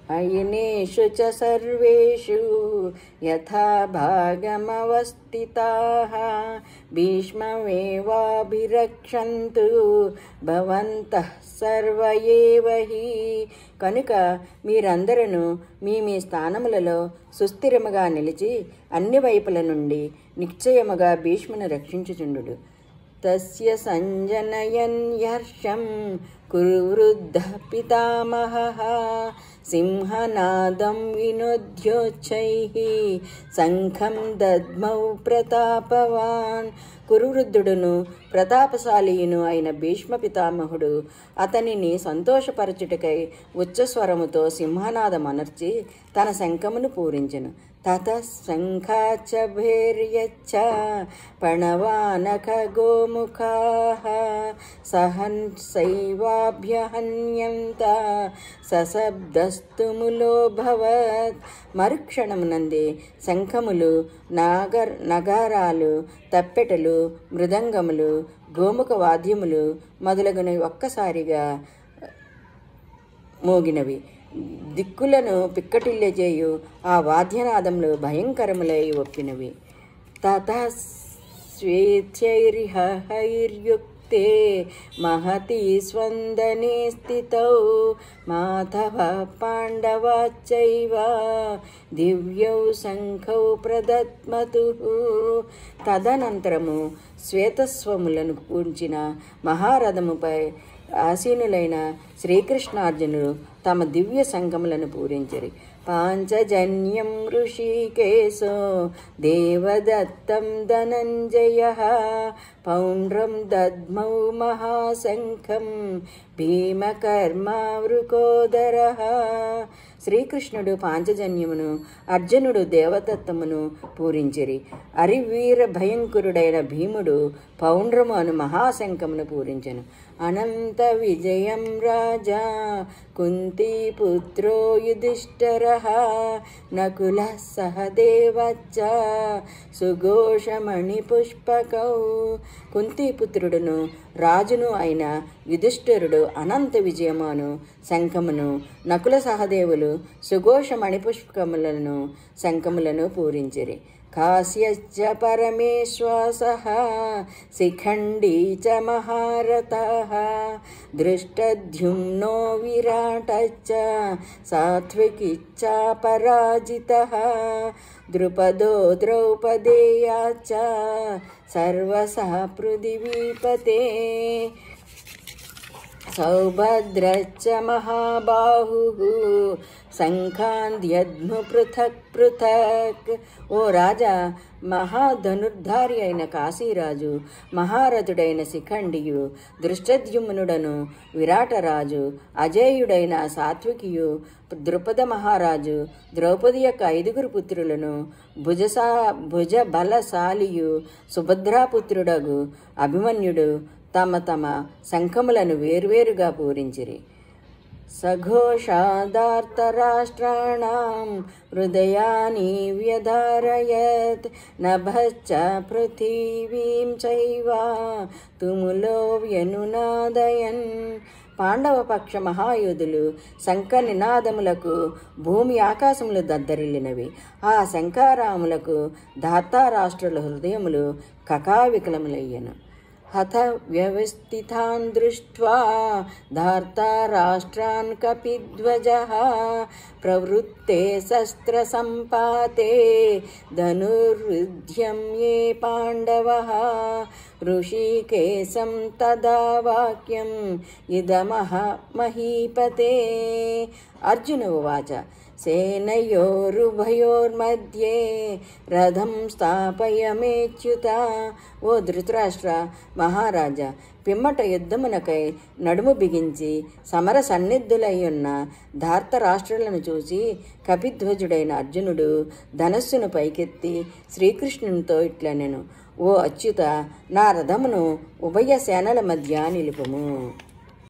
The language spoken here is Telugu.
अयनेषु च सर्वेषु यथा भागमवस्थिताः భీష్మమేవాభిరక్షन्तు భవంతః సర్వ ఏవ హి. కనుక మీరందరూ మీ మీ స్థానములలో సుస్థిరముగా నిలిచి అన్ని వైపుల నుండి నిశ్చయముగా భీష్ముని రక్షించుచుండు. తస్య సంజనయన్ హర్షం కురువృద్ధః పితామహః సింహనాదం వినోద్యోచ్చైః శంఖం దద్మౌ ప్రతాపవాన్. కురువృద్ధుడును ప్రతాపశాలియును అయిన భీష్మ పితామహుడు అతనిని సంతోషపరచుటకై ఉచ్చస్వరముతో సింహనాదమనర్చి తన శంఖమును పూరించెను. తతః శంఖాచ భైర్యచ్చ ప్రణవానక గోముఖాః సహసైవాభ్యహన్యంత సశబ్దస్తుములోభవత్. మరుక్షణమునందే శంఖములు, నగారాలు, తప్పెటలు, మృదంగములు, గోముఖ వాద్యములు మొదలగునవి ఒక్కసారిగా మోగినవి. దిక్కులను పిక్కటిల్లజేయు ఆ వాద్యనాదములు భయంకరములై ఒప్పినవి. తతః స్వేచ్ఛైర్హైర్యుక్తే మహతి స్వందనే స్థితౌ మాధవ పాండవాశ్చైవ దివ్యౌ శంఖౌ ప్రదత్మతుః. తదనంతరము శ్వేతస్వములను కూర్చిన మహారథముపై ఆసీనులైన శ్రీకృష్ణార్జునులు తమ దివ్య సంఘములను పూరించిరి. పాంచజన్యం ఋషికేశో దేవదత్తం ధనంజయః పౌండ్రం దద్మౌ మహాశంఖం భీమకర్మావృకోదరః. శ్రీకృష్ణుడు పాంచజన్యమును, అర్జునుడు దేవదత్తమును పూరించిరి. అరివీర భయంకరుడైన భీముడు పౌండ్రము అను మహాశంఖమును పూరించెను. అనంత విజయం రాజా కుంతీపుత్రో యుధిష్ఠిరః నకులః సహదేవశ్చ సుఘోషమణి పుష్పకౌ. కుంతీపుత్రుడును రాజును అయిన యుధిష్ఠిరుడు అనంత విజయమును శంఖమును, నకుల సహదేవులు సుఘోష మణిపుష్పకములను శంఖములను పూరించిరి. కాశ్యశ్చ పరమేశ్వాసః శిఖండీ చ మహారథః దృష్టద్యుమ్నో విరాటశ్చ సాత్వికిశ్చాపరాజితః ద్రుపదో ద్రౌపదేయాశ్చ సర్వశః పృథివీపతే సౌభద్రశ్చ మహాబాహుః శంఖాంద్యద్ము పృథక్ పృథక్. ఓ రాజా, మహాధనుర్ధారి అయిన కాశీరాజు, మహారథుడైన శిఖండియు, దృష్టద్యుమ్నుడను విరాటరాజు, అజేయుడైన సాత్వికియు, ద్రుపద మహారాజు, ద్రౌపది యొక్క 5 పుత్రులను, భుజ బలశాలియు, సుభద్రాపుత్రుడగు అభిమన్యుడు తమ తమ శంఖములను వేర్వేరుగా పూరించిరి. సఘోషాదార్తరాష్ట్రాణం హృదయాని వ్యధారయత్ నభశ్చ పృథివీం చైవ తుములో వ్యనునాదయన్. పాండవపక్ష మహాయోధులు శంఖ నినాదములకు భూమి ఆకాశములు దద్దరిల్లినవి. ఆ శంఖారాములకు ధార్తారాష్ట్రుల హృదయములు కకావికలములయ్యను. హత వ్యవస్థితాన్ దృష్ట్వా ధార్తారాష్ట్రాన్ కపిధ్వజః ప్రవృత్తే శస్త్రసంపాతే ధనుర్యుధ్యం ఏ పాండవః ఋషికేశం తదా వాక్యం ఇదమః మహీపతే. అర్జున ఉవాచ సేనయోరుభయోర్మధ్యే రథం స్థాపయమేచ్యుత. ఓ ధృతరాష్ట్ర మహారాజా, పిమ్మట యుద్ధమునకై నడుము బిగించి సమర సన్నిధులయ్యున్న ధార్తరాష్ట్రులను చూసి కపిధ్వజుడైన అర్జునుడు ధనస్సును పైకెత్తి శ్రీకృష్ణునితో ఇట్లనెను: ఓ అచ్యుత, నా రథమును ఉభయ సేనల మధ్య నిలుపుము.